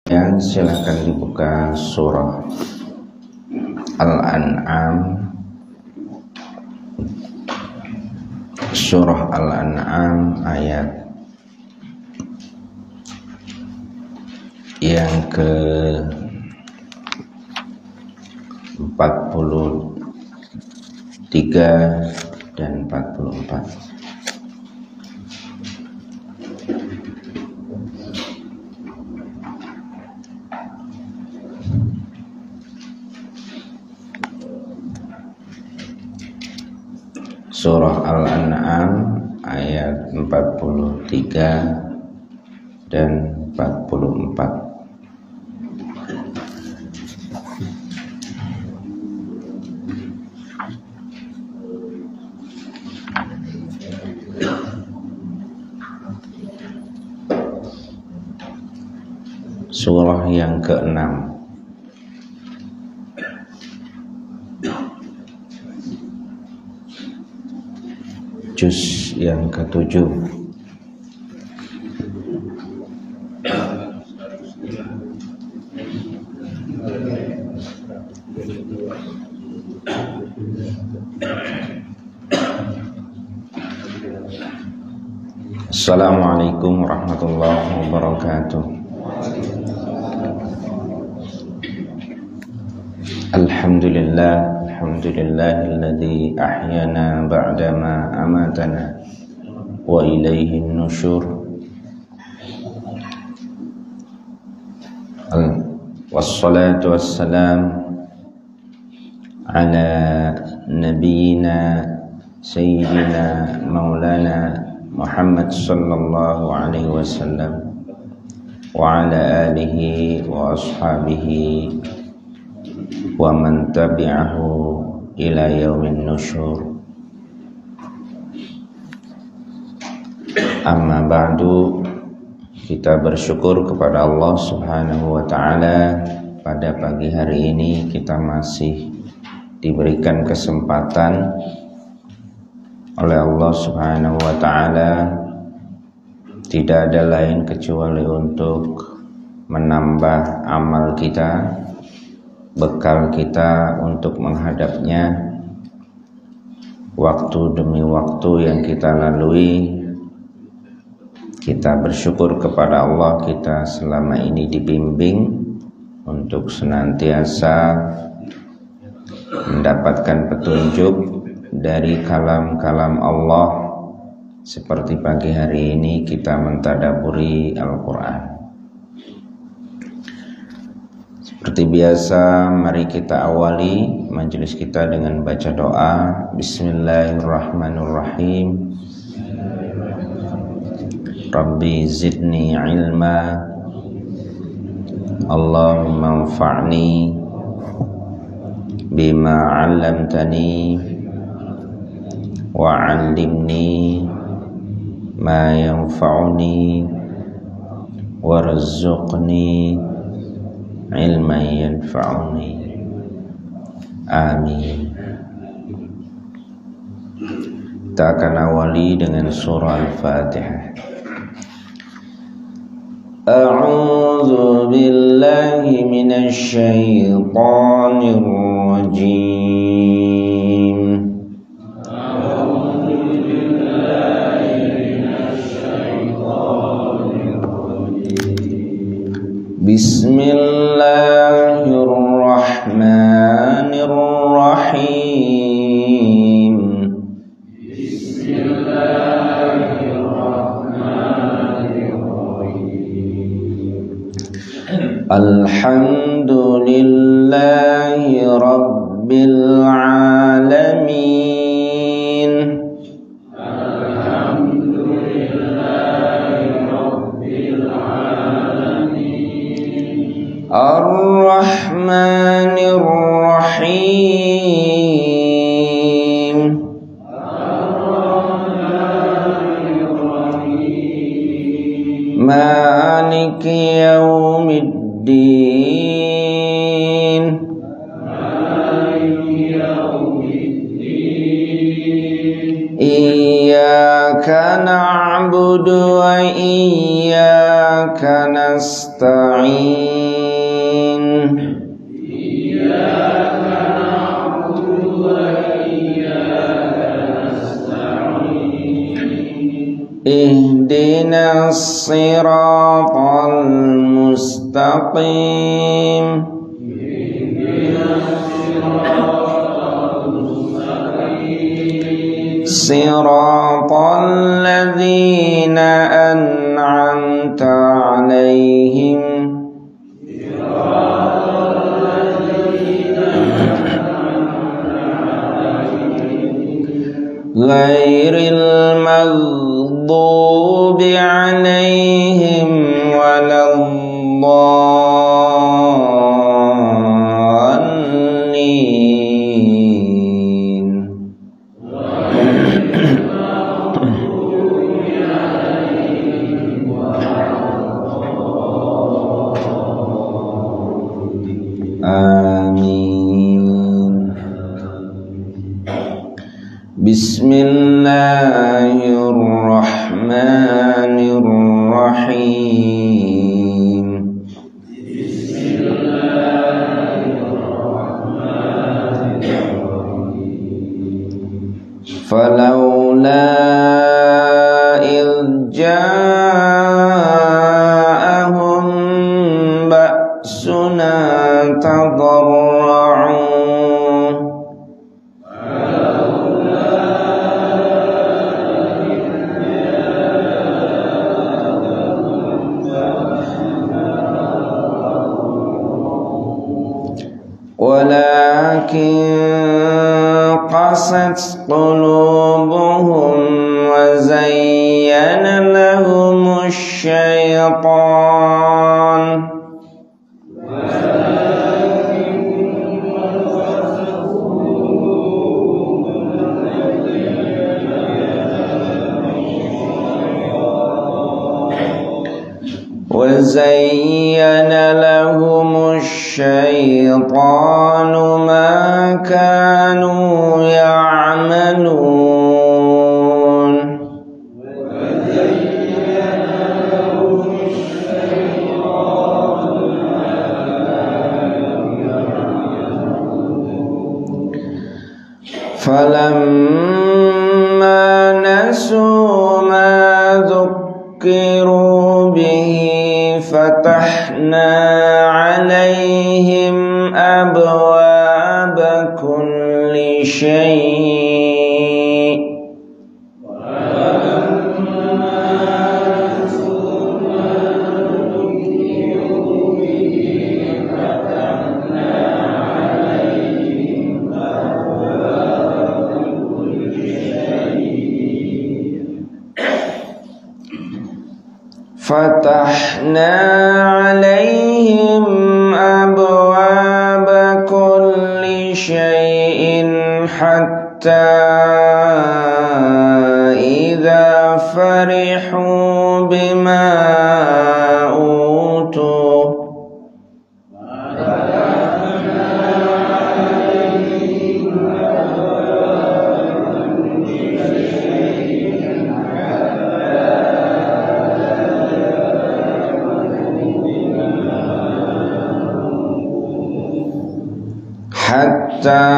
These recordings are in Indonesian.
Ya, silakan dibuka surah Al-An'am. Surah Al-An'am ayat yang ke 43 dan 44. Surah Al-An'am ayat 43 dan 44. Surah yang ke-6, juz yang ke-7. Assalamualaikum warahmatullahi wabarakatuh. Alhamdulillahilladzi ahyana ba'dama amatana wa ilaihin nusyur. Wassalatu wassalam ala nabiyyina sayyidina maulana Muhammad sallallahu alaihi wasallam wa ala alihi wa ashabihi wa man tabi'ahu ila yaumin nusyur. Amma ba'du, kita bersyukur kepada Allah Subhanahu wa ta'ala. Pada pagi hari ini kita masih diberikan kesempatan oleh Allah Subhanahu wa ta'ala, tidak ada lain kecuali untuk menambah amal kita, bekal kita untuk menghadapnya. Waktu demi waktu yang kita lalui, kita bersyukur kepada Allah, kita selama ini dibimbing untuk senantiasa mendapatkan petunjuk dari kalam-kalam Allah. Seperti pagi hari ini kita mentadaburi Al-Quran. Seperti biasa, mari kita awali majelis kita dengan baca doa. Bismillahirrahmanirrahim. Rabbi zidni ilma, Allahumma anfa'ni bima 'allamtani wa 'allimni ma yanfa'uni warzuqni ilman yanfa'uni. Amin. Kita akan awali dengan surah Al-Fatihah. A'udzu billahi minasy syaithanir rajim. A'udzu billahi minasy syaithanir rajim. Bismillahirrahmanirrahim. Alhamdulillahi rabbil alamin. Alhamdulillahi rabbil alamin. Ar-Rahmanir Rahim. Ar-Rahmanir Rahim. Maliki yaumiddin. Iyyaka na'budu wa iyyaka nasta'in. siratal mustaqim siratal ladzina an'amta 'alaihim ghairil maghdubi 'alaihim waladdallin. Amin. Bismillahirrahmanirrahim. Falawla idh ja'ahum ba'suna tadarra'u walakin qasat qulubuhum wa zayyana lahumusy syaitan وزين لهم الشيطان ما كانوا يعملون فلما نسوا ما ذكروا به فتحنا عليهم أبواب كل شيء فتحنا عليهم أبواب كل شيء حتى إذا فرحوا بما أوتوا حتى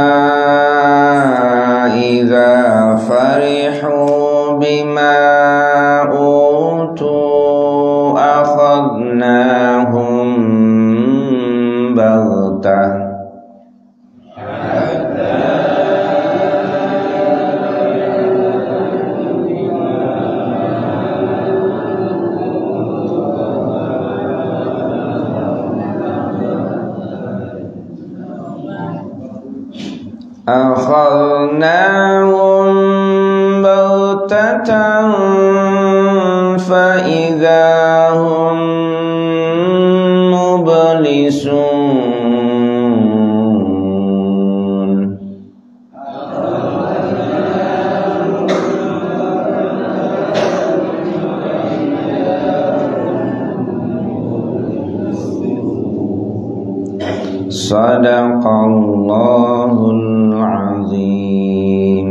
إذا فرحوا بما أوتوا أخذناهم بغتة أخذناهم بغتة فإذا هم مبلسون Sadaqallahul azim.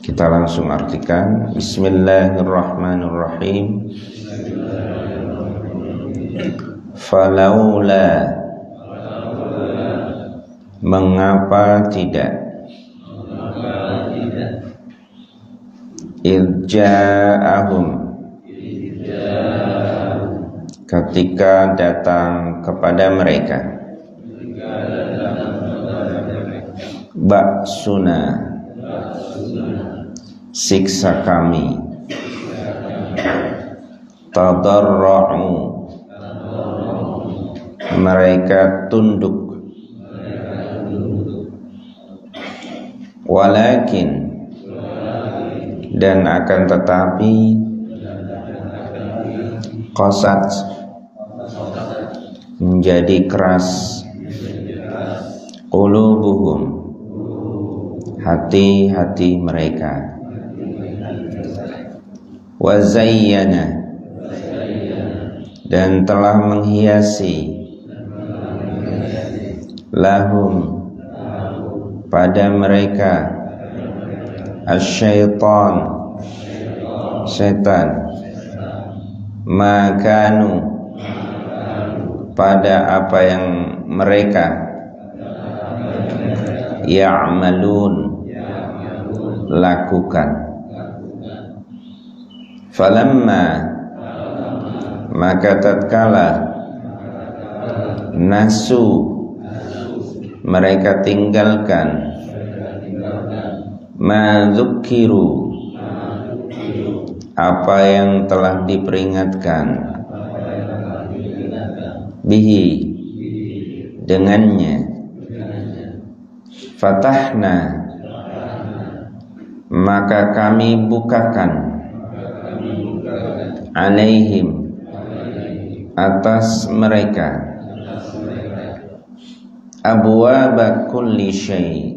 Kita langsung artikan. Bismillahirrahmanirrahim. Falaula Mengapa tidak? Irja'ahum, ketika datang kepada mereka, ba'suna, siksa kami, tadarra'u, mereka tunduk, walakin, dan akan tetapi, qasat, menjadi keras, qulubuhum, hati-hati mereka, wa zayyana, dan telah menghiasi, lahum, pada mereka, asyaitan, setan, makanu, pada apa yang mereka, ya'malun, lakukan. Falamma, maka tatkala, nasu, mereka tinggalkan, ma dzukiru, apa yang telah diperingatkan, bihi, dengannya, fatahna, maka kami bukakan, alaihim, atas mereka, abwaaba kulli syai',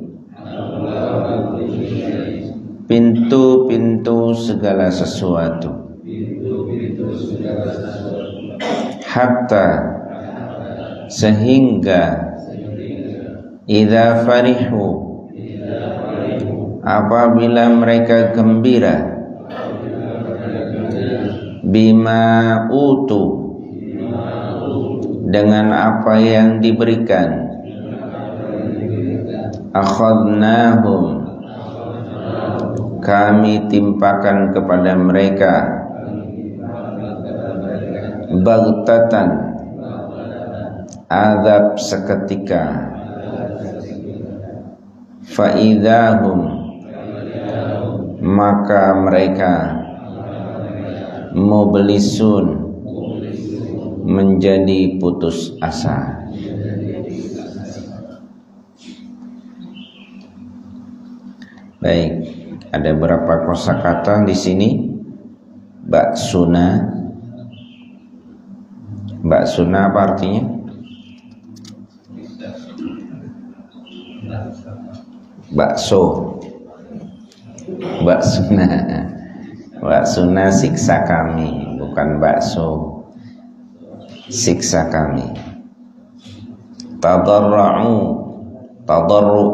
pintu-pintu segala sesuatu, hatta, sehingga, idza farihu, apabila mereka gembira, bima utu, dengan apa yang diberikan, akhadnahum, kami timpakan kepada mereka, baghtatan, azab seketika, faidahum, maka mereka, mublisun, menjadi putus asa. Baik, ada berapa kosakata di sini? Ba'suna. Ba'suna apa artinya? Bakso. Ba'suna. Ba'suna siksa kami, bukan bakso. Siksa kami. Tadarra'u, tadarru.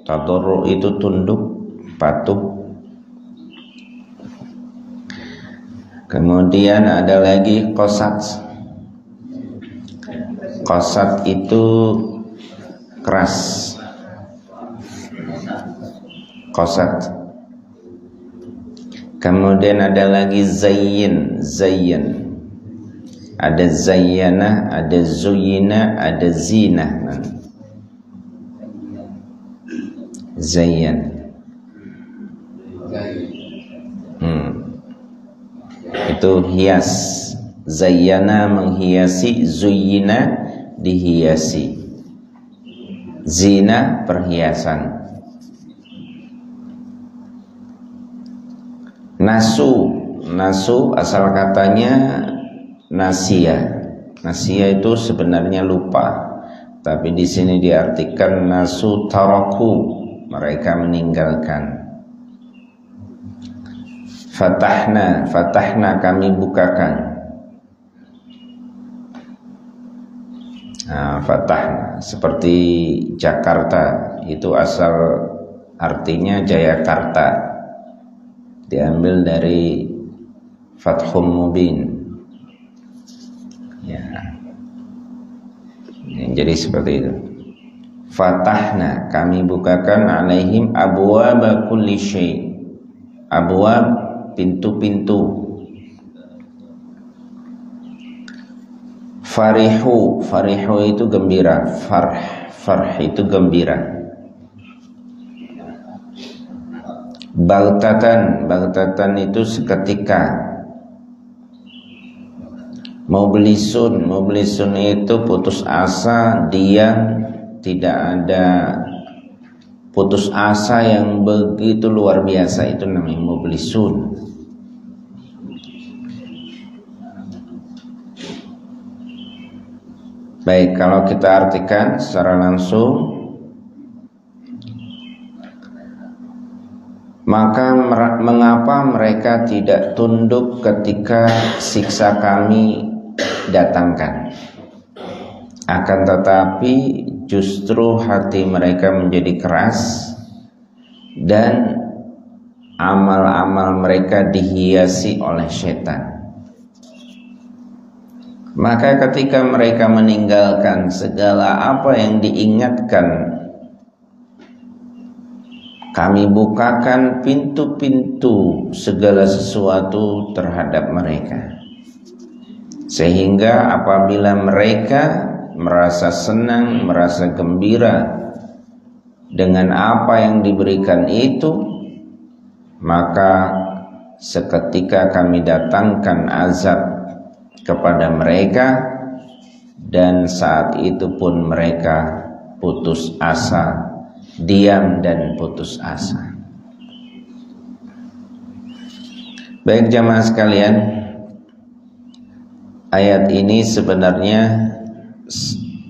Tadarru itu tunduk, patuh. Kemudian ada lagi qasat. Qasat itu keras. Qasat. Kemudian ada lagi zayyin, zayyin. Ada zayyana, ada zuyina, ada zina. Zayyan. Itu hias. Zayyana menghiasi, zuyina dihiasi. Zina perhiasan. Nasu, nasu asal katanya nasia. Nasia itu sebenarnya lupa, tapi di sini diartikan nasu taraku, mereka meninggalkan. Fatahna, fatahna kami bukakan. Nah, fatahna seperti Jakarta, itu asal artinya Jayakarta, diambil dari Fathum Mubin. Ya, jadi seperti itu. Fatahna, kami bukakan alaihim abwaaba kulli syai'. Abwaab, pintu-pintu. Farihu, farihu itu gembira. Farh itu gembira. Baghtatan itu seketika. Mublisun itu putus asa, diam, tidak ada putus asa yang begitu luar biasa, itu namanya mublisun. Baik, kalau kita artikan secara langsung, maka mengapa mereka tidak tunduk ketika siksa kami datangkan? Akan tetapi justru hati mereka menjadi keras dan amal-amal mereka dihiasi oleh setan. Maka ketika mereka meninggalkan segala apa yang diingatkan, kami bukakan pintu-pintu segala sesuatu terhadap mereka, sehingga apabila mereka merasa senang, merasa gembira dengan apa yang diberikan itu, maka seketika kami datangkan azab kepada mereka, dan saat itu pun mereka putus asa, diam dan putus asa. Baik jamaah sekalian, ayat ini sebenarnya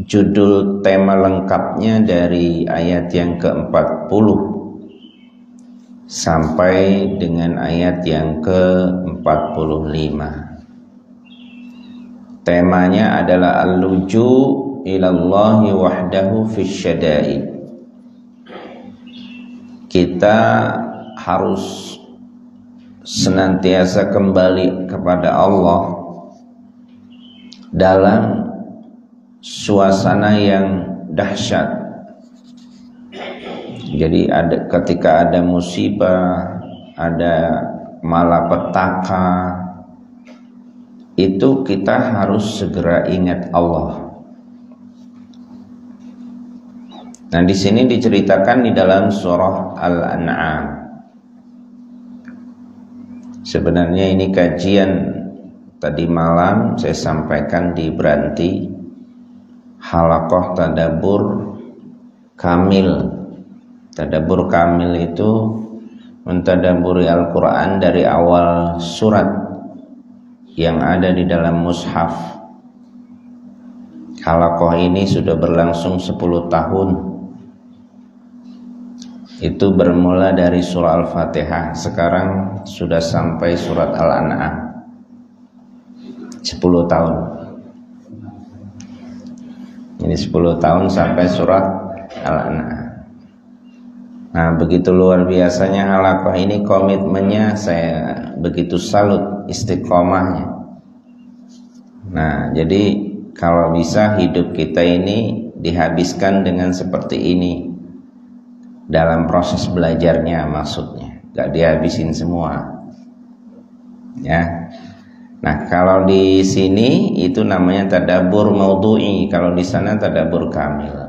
judul tema lengkapnya dari ayat yang ke-40 sampai dengan ayat yang ke-45. Temanya adalah al-luju' ilallahi wahdahu fisyada'id. Kita harus senantiasa kembali kepada Allah dalam suasana yang dahsyat. Jadi ketika ada musibah, ada malapetaka, itu kita harus segera ingat Allah. Nah, di sini diceritakan di dalam surah Al-An'am. Sebenarnya ini kajian tadi malam saya sampaikan di Branti, halaqah tadabbur kamil. Tadabbur kamil itu mentadabburi Al-Quran dari awal surat yang ada di dalam mushaf. Halaqah ini sudah berlangsung 10 tahun. Itu bermula dari surah Al-Fatihah, sekarang sudah sampai surat Al-An'am. 10 tahun. Ini 10 tahun sampai surat Al-An'am. Nah, begitu luar biasanya halaqah ini, komitmennya saya begitu salut, istiqomahnya. Nah, jadi kalau bisa hidup kita ini dihabiskan dengan seperti ini dalam proses belajarnya, maksudnya gak dihabisin semua ya. Nah, kalau di sini itu namanya tadabbur maudhu'i, kalau di sana tadabbur kamil.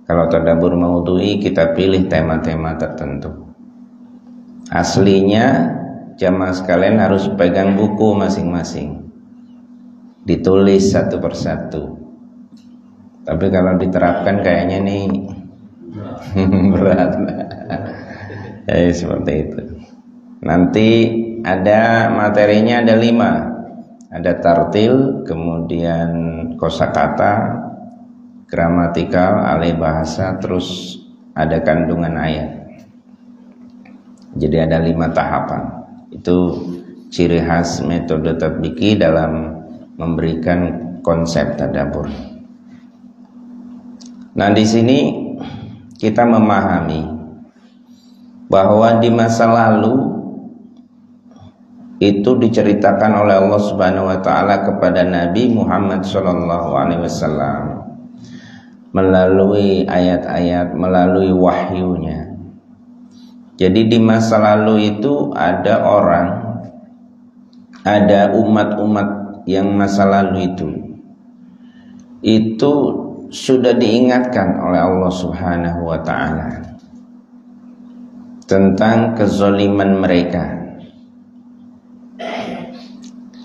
Kalau tadabbur maudhu'i kita pilih tema-tema tertentu. Aslinya jamaah sekalian harus pegang buku masing-masing, ditulis satu persatu. Tapi kalau diterapkan kayaknya nih berat. Ya, seperti itu. Nanti ada materinya, ada 5. Ada tartil, kemudian kosakata, gramatikal, alih bahasa, terus ada kandungan ayat. Jadi ada 5 tahapan. Itu ciri khas metode tatbiki dalam memberikan konsep tadabbur. Nah, di sini kita memahami bahwa di masa lalu itu diceritakan oleh Allah Subhanahu wa taala kepada Nabi Muhammad SAW melalui ayat-ayat, melalui wahyunya. Jadi di masa lalu itu ada orang, ada umat-umat yang masa lalu itu sudah diingatkan oleh Allah Subhanahu wa ta'ala tentang kezaliman mereka.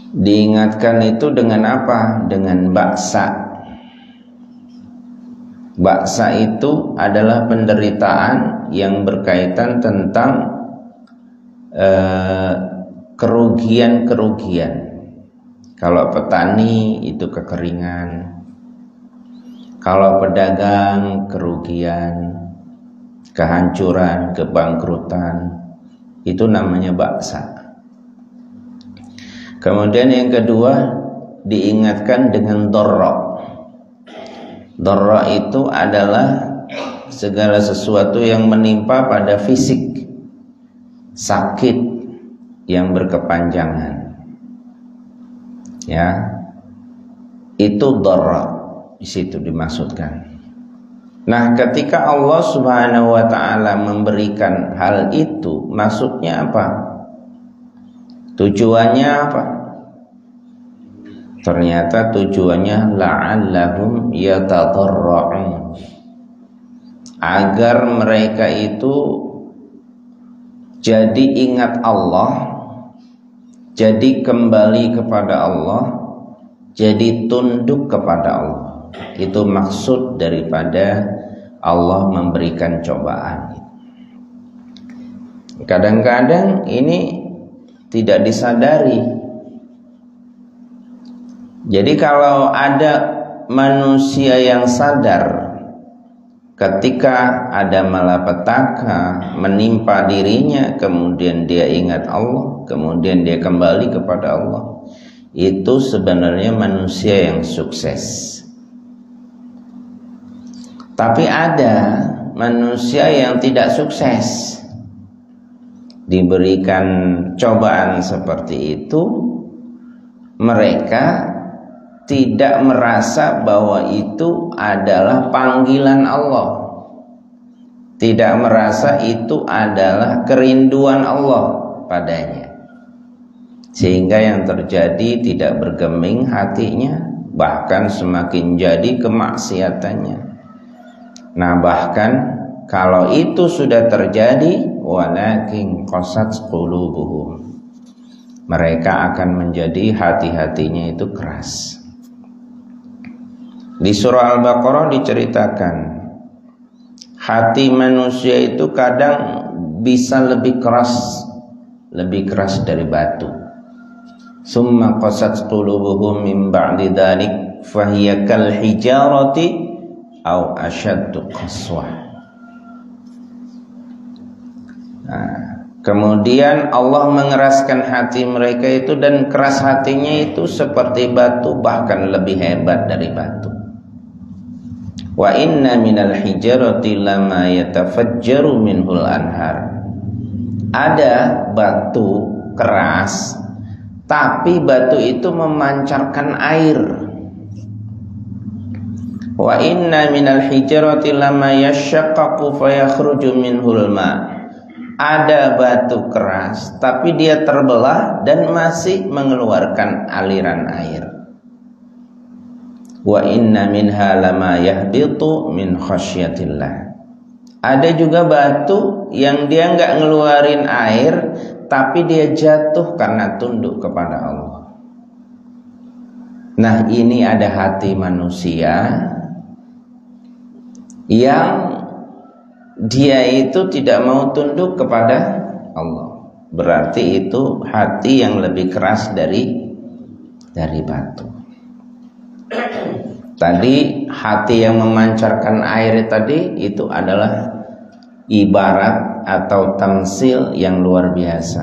Diingatkan itu dengan apa? Dengan ba'sa. Ba'sa itu adalah penderitaan yang berkaitan tentang kerugian-kerugian. Kalau petani itu kekeringan, kalau pedagang kerugian, kehancuran, kebangkrutan, itu namanya ba'sa. Kemudian yang kedua diingatkan dengan dharra. Dharra itu adalah segala sesuatu yang menimpa pada fisik, sakit yang berkepanjangan. Ya, itu dharra, di situ dimaksudkan. Nah, ketika Allah Subhanahu wa ta'ala memberikan hal itu, maksudnya apa? Tujuannya apa? Ternyata tujuannya la'allahum yatadarra'un, agar mereka itu jadi ingat Allah, jadi kembali kepada Allah, jadi tunduk kepada Allah. Itu maksud daripada Allah memberikan cobaan. Kadang-kadang ini tidak disadari. Jadi kalau ada manusia yang sadar ketika ada malapetaka menimpa dirinya, kemudian dia ingat Allah, kemudian dia kembali kepada Allah, itu sebenarnya manusia yang sukses. Tapi ada manusia yang tidak sukses, diberikan cobaan seperti itu, mereka tidak merasa bahwa itu adalah panggilan Allah, tidak merasa itu adalah kerinduan Allah padanya, sehingga yang terjadi tidak bergeming hatinya, bahkan semakin jadi kemaksiatannya. Nah, bahkan kalau itu sudah terjadi, walakin qasat qulubuhum, mereka akan menjadi hati-hatinya itu keras. Di surah Al-Baqarah diceritakan hati manusia itu kadang bisa lebih keras dari batu. Summa qasat qulubuhum min ba'di dzalik fahiya kal hijarati au asyaddu qaswah. Nah, kemudian Allah mengeraskan hati mereka itu, dan keras hatinya itu seperti batu, bahkan lebih hebat dari batu. Wa inna minal hijarati lama yatafajjaru minhul anhar. Ada batu keras, tapi batu itu memancarkan air. Wa inna minal hijarati lama yashaqqaqu fayakhruju minhul ma. Ada batu keras, tapi dia terbelah dan masih mengeluarkan aliran air. Wa inna minha lama yahbitu min khasyatillah. Ada juga batu yang dia enggak ngeluarin air, tapi dia jatuh karena tunduk kepada Allah. Nah, ini ada hati manusia yang dia itu tidak mau tunduk kepada Allah. Berarti itu hati yang lebih keras dari batu. Tadi hati yang memancarkan air tadi itu adalah ibarat atau tamsil yang luar biasa.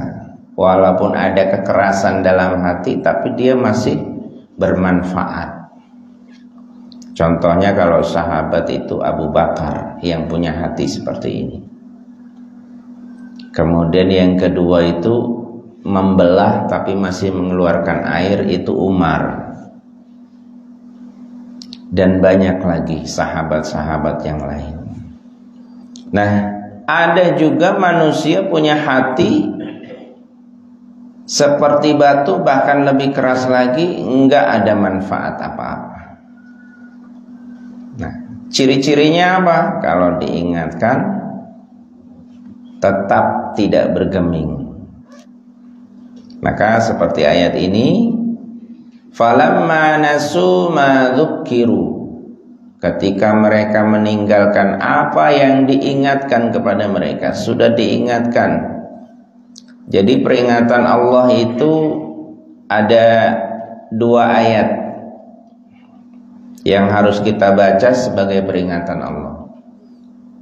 Walaupun ada kekerasan dalam hati, tapi dia masih bermanfaat. Contohnya kalau sahabat itu Abu Bakar yang punya hati seperti ini. Kemudian yang kedua itu membelah tapi masih mengeluarkan air, itu Umar. dan banyak lagi sahabat-sahabat yang lain. Nah, ada juga manusia punya hati seperti batu, bahkan lebih keras lagi, enggak ada manfaat apa-apa. Nah, ciri-cirinya apa? Kalau diingatkan tetap tidak bergeming. Maka seperti ayat ini, falamma nasu ma dzukkiru, ketika mereka meninggalkan apa yang diingatkan kepada mereka, sudah diingatkan. Jadi peringatan Allah itu ada 2 ayat yang harus kita baca sebagai peringatan Allah.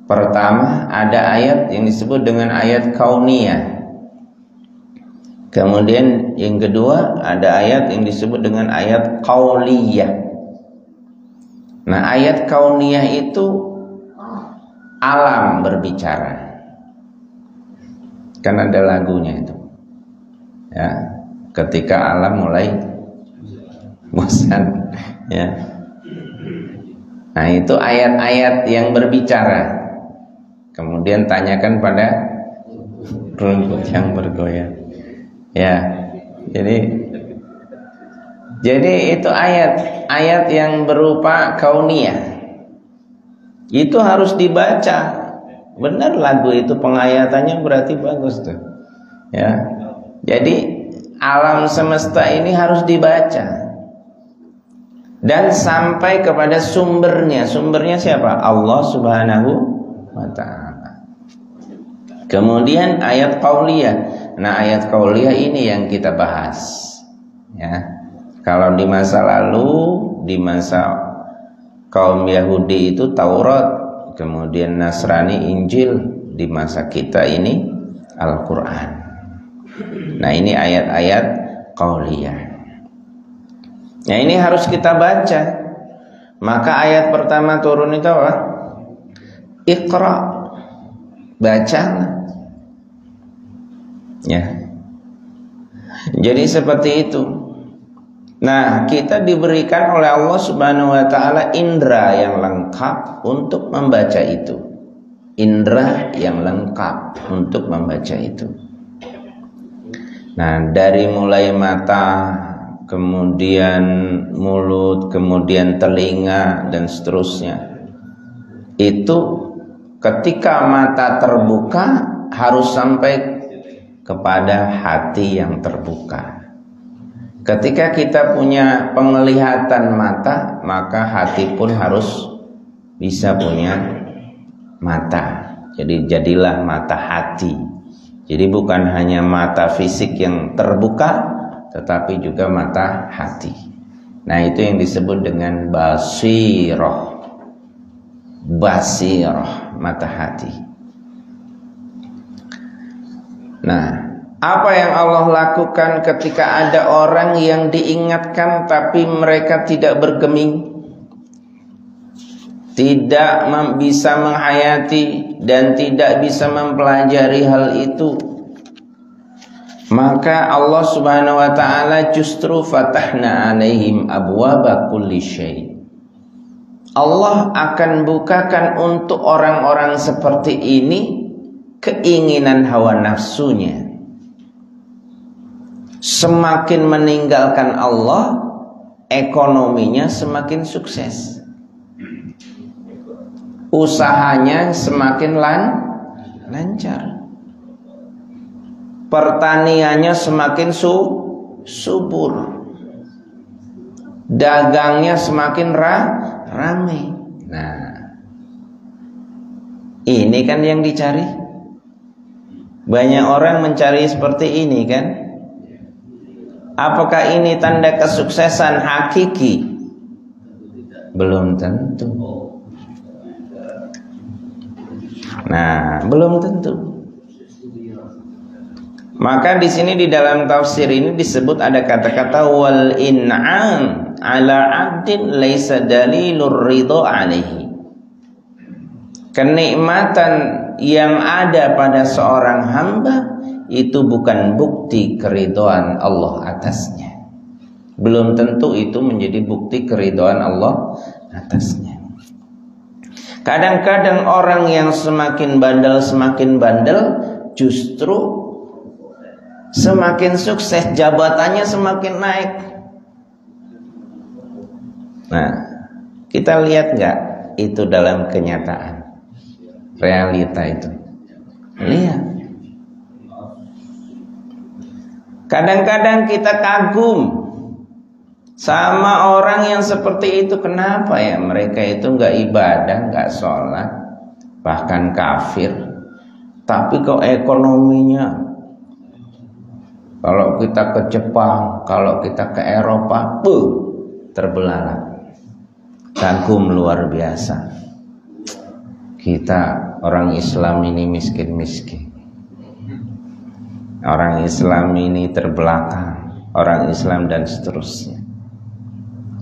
Pertama, ada ayat yang disebut dengan ayat kauniyah. Kemudian yang kedua, ada ayat yang disebut dengan ayat qauliyah. Nah, ayat kauniyah itu alam berbicara. Kan ada lagunya itu. Ya, ketika alam mulai bosan, ya. Nah, itu ayat-ayat yang berbicara. Kemudian tanyakan pada rumput yang bergoyang. Ya. Jadi itu ayat yang berupa kauniyah. Itu harus dibaca. Benar, lagu itu pengayatannya berarti bagus tuh. Ya. Jadi alam semesta ini harus dibaca. Dan sampai kepada sumbernya. Sumbernya siapa? Allah Subhanahu wa ta'ala. Kemudian ayat qauliyah. Nah, ayat qauliyah ini yang kita bahas. Ya. Kalau di masa lalu, di masa kaum Yahudi itu Taurat, kemudian Nasrani Injil, di masa kita ini Al-Quran. Nah, ini ayat-ayat qauliyah. Nah, ini harus kita baca. Maka ayat pertama turun itu apa? Iqra, baca. Ya. Jadi seperti itu. Nah, kita diberikan oleh Allah Subhanahu wa ta'ala indera yang lengkap untuk membaca itu. Indera yang lengkap untuk membaca itu. Nah, dari mulai mata, kemudian mulut, kemudian telinga, dan seterusnya. Itu ketika mata terbuka harus sampai kepada hati yang terbuka. Ketika kita punya penglihatan mata, maka hati pun harus bisa punya mata. Jadi jadilah mata hati. Jadi bukan hanya mata fisik yang terbuka, tetapi juga mata hati. Nah, itu yang disebut dengan basirah. Basirah, mata hati. Nah, apa yang Allah lakukan ketika ada orang yang diingatkan tapi mereka tidak bergeming, tidak bisa menghayati dan tidak bisa mempelajari hal itu? Maka Allah Subhanahu wa ta'ala justru fatahna alaihim abwaba kulli syai'. Allah akan bukakan untuk orang-orang seperti ini keinginan hawa nafsunya. Semakin meninggalkan Allah, ekonominya semakin sukses, usahanya semakin lancar, pertaniannya semakin subur, dagangnya semakin ramai. Nah, ini kan yang dicari. Banyak orang mencari seperti ini kan. Apakah ini tanda kesuksesan hakiki? Belum tentu. Nah, belum tentu. Maka di sini di dalam tafsir ini disebut ada kata-kata wal in'am ala 'abdin laisa dalilur ridha 'alaihi. Kenikmatan yang ada pada seorang hamba itu bukan bukti keridhaan Allah atasnya. Belum tentu itu menjadi bukti keridhaan Allah atasnya. Kadang-kadang orang yang semakin bandel justru semakin sukses, jabatannya semakin naik. Nah, kita lihat nggak itu dalam kenyataan, realita itu? Lihat. Kadang-kadang kita kagum sama orang yang seperti itu. Kenapa ya mereka itu nggak ibadah, nggak sholat, bahkan kafir, tapi kok ekonominya, kalau kita ke Jepang, kalau kita ke Eropa, terbelalak. Kagum luar biasa. Kita orang Islam ini miskin-miskin. Orang Islam ini terbelakang, orang Islam dan seterusnya.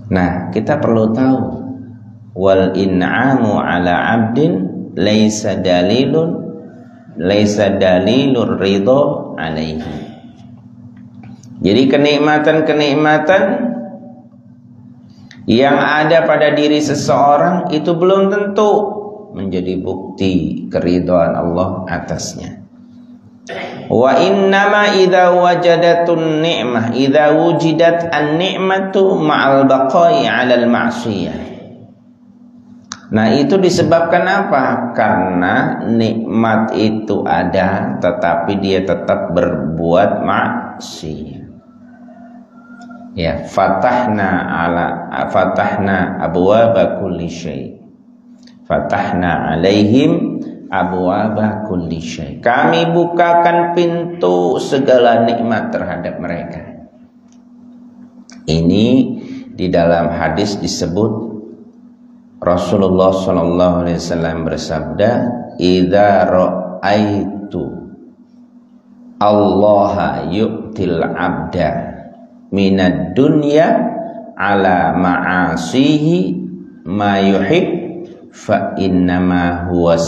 Nah, kita perlu tahu, wal in'amu ala 'abdin laisa dalilur ridho alaihi. Jadi kenikmatan-kenikmatan yang ada pada diri seseorang itu belum tentu menjadi bukti keridhaan Allah atasnya. Wa innama idza wajadatun ni'mah idza wujidat an-ni'matu ma'al baqai 'alal ma'siyah. Nah, itu disebabkan apa? Karena nikmat itu ada tetapi dia tetap berbuat maksiat. Ya, fatahna abwaaba kulli syai. Fatahna alaihim abwaaba kulli syai. Kami bukakan pintu segala nikmat terhadap mereka. Ini di dalam hadis disebut Rasulullah sallallahu alaihi wasallam bersabda, "Idza ra'aitu Allah yu'til 'abda minad dunya ala ma'asihi ma yuhib fa innama huwa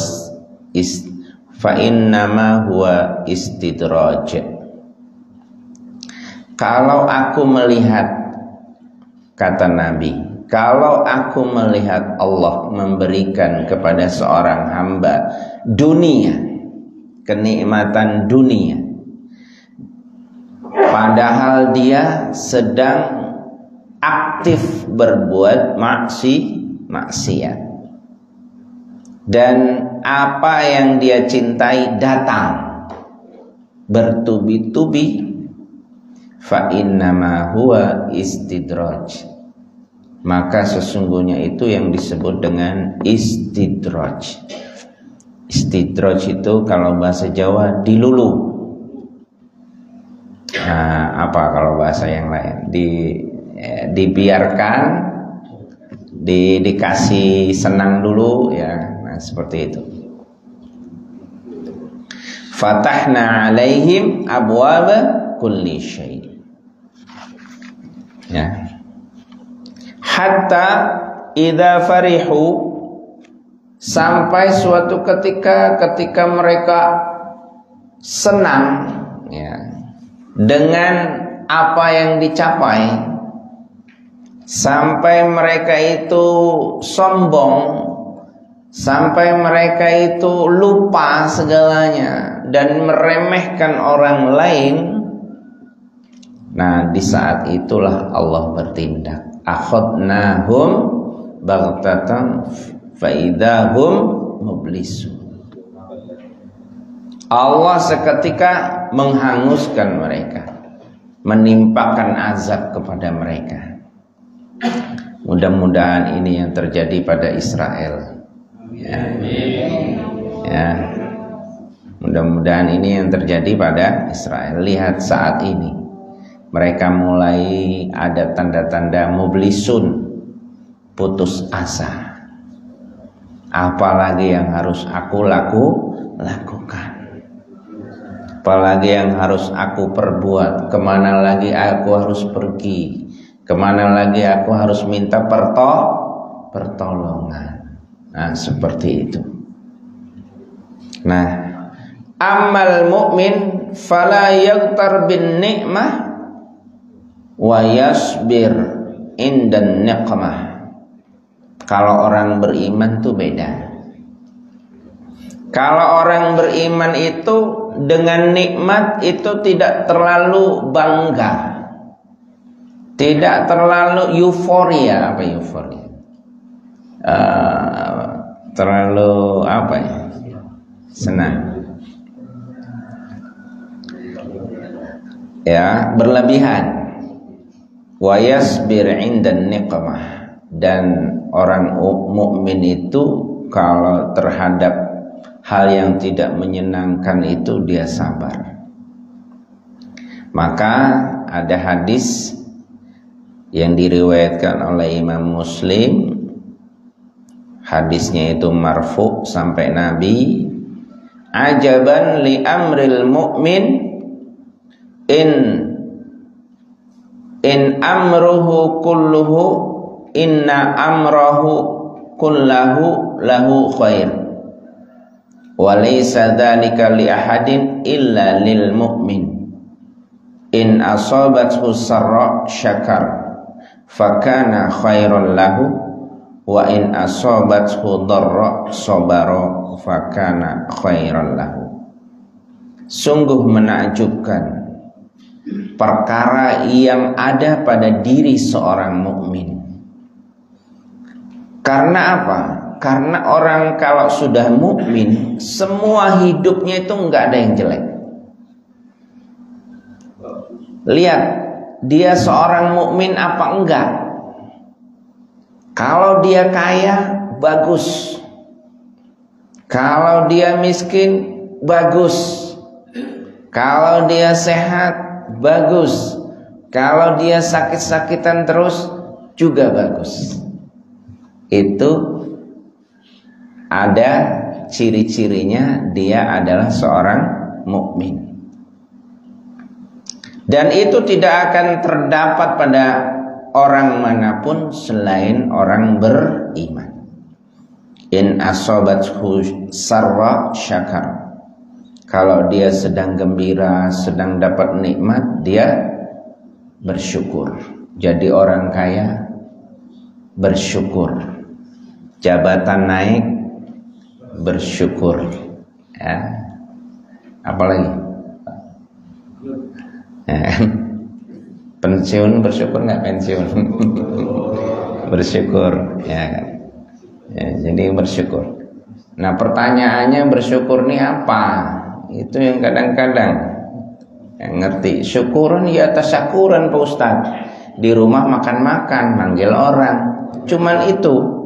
istidraj." Kalau aku melihat, kata Nabi, kalau aku melihat Allah memberikan kepada seorang hamba dunia, kenikmatan dunia, padahal dia sedang aktif berbuat maksiat, dan apa yang dia cintai datang bertubi-tubi, fa innama huwa istidraj, maka sesungguhnya itu yang disebut dengan istidraj. Istidraj itu kalau bahasa Jawa dilulu. Nah, apa kalau bahasa yang lain? Dibiarkan, dikasih senang dulu, ya. Nah, seperti itu. Fatahna alaihim abwaaba kulli syai. Ya. Hatta idza farihu, sampai suatu ketika mereka senang, ya, dengan apa yang dicapai, sampai mereka itu sombong, sampai mereka itu lupa segalanya dan meremehkan orang lain. Nah, di saat itulah Allah bertindak. Akhadnahum baghtatan fa idzahum mublisun. Allah seketika menghanguskan mereka, menimpakan azab kepada mereka. Mudah-mudahan ini yang terjadi pada Israel. Ya. Mudah-mudahan ini yang terjadi pada Israel. Lihat saat ini, mereka mulai ada tanda-tanda mublisun, putus asa. Apalagi yang harus aku lakukan? Apalagi yang harus aku perbuat? Kemana lagi aku harus pergi? Kemana lagi aku harus minta pertolongan? Nah, seperti itu. Nah, amal mu'min fala yaghtar bin ni'mah wa yasbir indan niqmah. Kalau orang beriman tuh beda. Kalau orang beriman itu dengan nikmat itu tidak terlalu bangga, tidak terlalu euforia. Apa euforia? Terlalu apa ya? Senang. Ya, berlebihan. Wa yasbir 'indan niqmah. Dan orang mukmin itu kalau terhadap hal yang tidak menyenangkan itu dia sabar. Maka ada hadis yang diriwayatkan oleh Imam Muslim, hadisnya itu marfu sampai Nabi, ajaban li amril mu'min in amruhu kulluhu inna amrahu kullahu lahu khair walaysa dzalika li ahadin illa lil mu'min in asabathu sarra syakar fakana khairan lahu wa in asabathu dharra sabara fakana khairan lahu. Sungguh menakjubkan perkara yang ada pada diri seorang mukmin. Karena apa? Karena orang kalau sudah mukmin, semua hidupnya itu enggak ada yang jelek. Lihat, dia seorang mukmin apa enggak? Kalau dia kaya, bagus. Kalau dia miskin, bagus. Kalau dia sehat, bagus. Kalau dia sakit-sakitan terus, juga bagus. Itu ada ciri-cirinya, dia adalah seorang mukmin. Dan itu tidak akan terdapat pada orang manapun selain orang beriman. In asobathu sarra syakar. Kalau dia sedang gembira, sedang dapat nikmat, dia bersyukur. Jadi orang kaya bersyukur. Jabatan naik, bersyukur. Ya. Apalagi? Ya. Pensiun bersyukur nggak pensiun? Bersyukur, ya kan? Ya, jadi bersyukur. Nah pertanyaannya bersyukur nih apa? Itu yang kadang-kadang yang ngerti. Syukuran ya tasyakuran Pak Ustadz. Di rumah makan-makan, manggil orang. Cuman itu.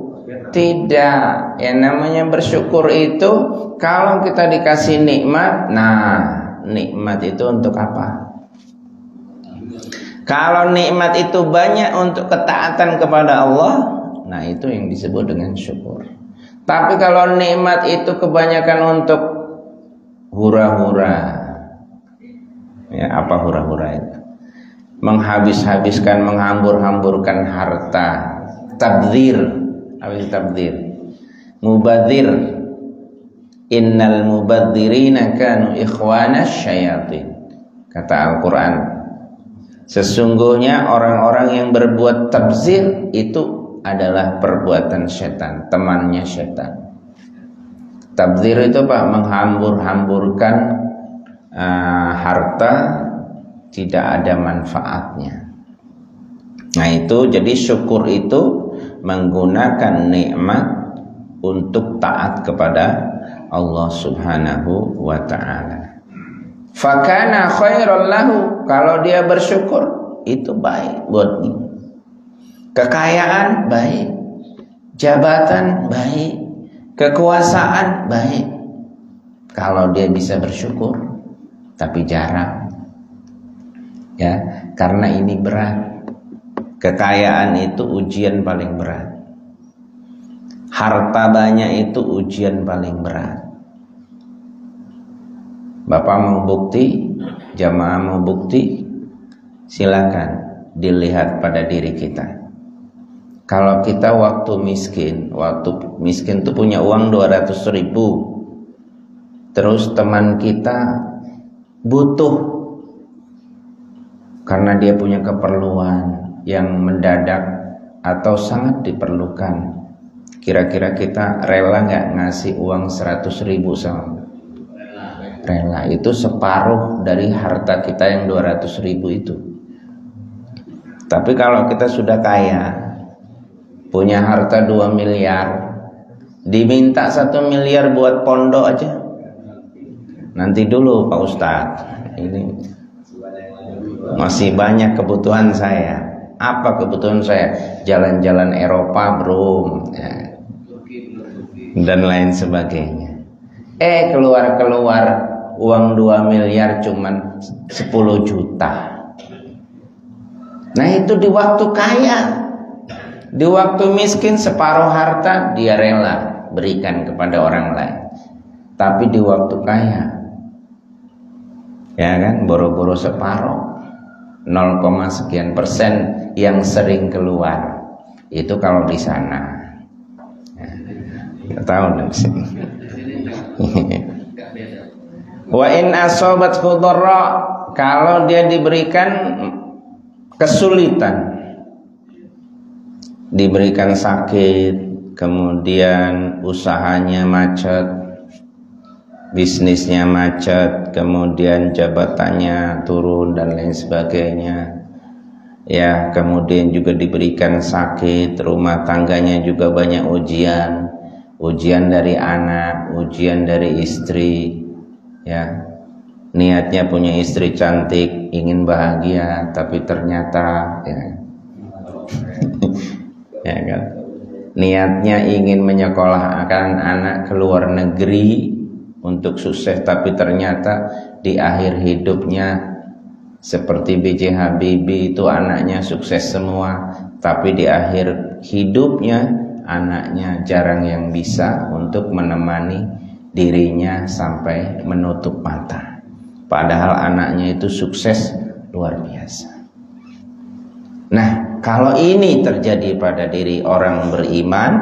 Tidak, yang namanya bersyukur itu kalau kita dikasih nikmat, nah nikmat itu untuk apa? Kalau nikmat itu banyak untuk ketaatan kepada Allah, nah itu yang disebut dengan syukur. Tapi kalau nikmat itu kebanyakan untuk hura-hura, ya apa hura-hura itu? Menghabis-habiskan, menghambur-hamburkan harta, tabdzir. Awil tabdzir, mubadzir. Innal mubadzirina kanu ikhwanas syayatin. Kata Al-Quran, sesungguhnya orang-orang yang berbuat tabdzir itu adalah perbuatan setan, temannya setan. Tabdzir itu Pak, menghambur-hamburkan harta, tidak ada manfaatnya. Nah itu, jadi syukur itu menggunakan nikmat untuk taat kepada Allah Subhanahu wa ta'ala. Fakana khairan lahu. Kalau dia bersyukur, itu baik buat dia. Kekayaan baik, jabatan baik, kekuasaan baik. Kalau dia bisa bersyukur, tapi jarang. Ya, karena ini berat. Kekayaan itu ujian paling berat. Harta banyak itu ujian paling berat. Bapak mau bukti, jamaah mau bukti, silakan dilihat pada diri kita. Kalau kita waktu miskin itu punya uang 200.000, terus teman kita butuh karena dia punya keperluan yang mendadak atau sangat diperlukan, Kira-kira kita rela nggak ngasih uang 100.000 sama? Rela. Itu separuh dari harta kita yang 200.000 itu. Tapi kalau kita sudah kaya, punya harta 2 miliar, diminta 1 miliar buat pondok aja, nanti dulu Pak Ustadz, ini masih banyak kebutuhan saya. Apa kebutuhan saya? Jalan-jalan Eropa belum ya, dan lain sebagainya. Keluar uang 2 miliar cuman 10 juta. Nah itu di waktu kaya. Di waktu miskin separuh harta dia rela berikan kepada orang lain. Tapi di waktu kaya, ya kan, boro-boro separuh, 0, sekian persen yang sering keluar. Itu kalau di sana. Nggak tahu di sini. Wa in asobathu dharra, kalau dia diberikan kesulitan, diberikan sakit, kemudian usahanya macet, bisnisnya macet, kemudian jabatannya turun dan lain sebagainya, ya, kemudian juga diberikan sakit, rumah tangganya juga banyak ujian dari anak, ujian dari istri, ya, niatnya punya istri cantik, ingin bahagia, tapi ternyata ya, ya kan, niatnya ingin menyekolahkan anak ke luar negeri untuk sukses, tapi ternyata di akhir hidupnya seperti B.J. Habibie, itu anaknya sukses semua, tapi di akhir hidupnya anaknya jarang yang bisa untuk menemani dirinya sampai menutup mata, padahal anaknya itu sukses luar biasa. Nah, kalau ini terjadi pada diri orang beriman,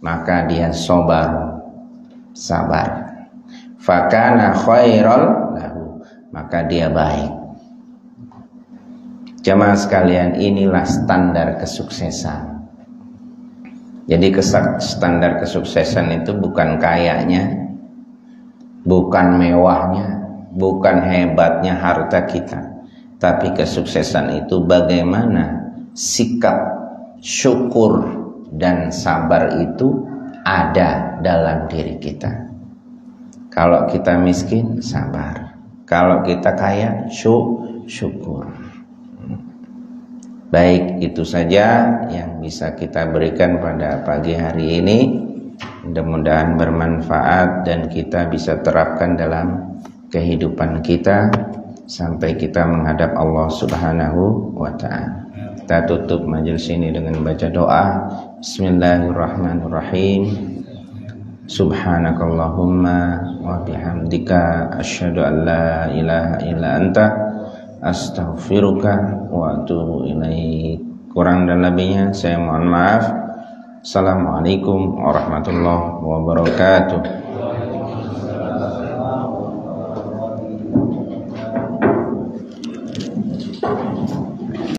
maka dia sabar, fakana khairal lahu, maka dia baik. Jamaah sekalian, inilah standar kesuksesan. Jadi standar kesuksesan itu bukan kayanya, bukan mewahnya, bukan hebatnya harta kita, tapi kesuksesan itu bagaimana sikap syukur dan sabar itu ada dalam diri kita. Kalau kita miskin, sabar. Kalau kita kaya, syukur. Baik, itu saja yang bisa kita berikan pada pagi hari ini. Mudah-mudahan bermanfaat dan kita bisa terapkan dalam kehidupan kita sampai kita menghadap Allah Subhanahu wa ta'ala. Kita tutup majelis ini dengan baca doa. Bismillahirrahmanirrahim. Subhanakallahumma wa bihamdika asyhadu an la ilaha illa anta astaghfiruka wa atubu ilaik. Kurang dan lebihnya saya mohon maaf. Assalamualaikum warahmatullahi wabarakatuh.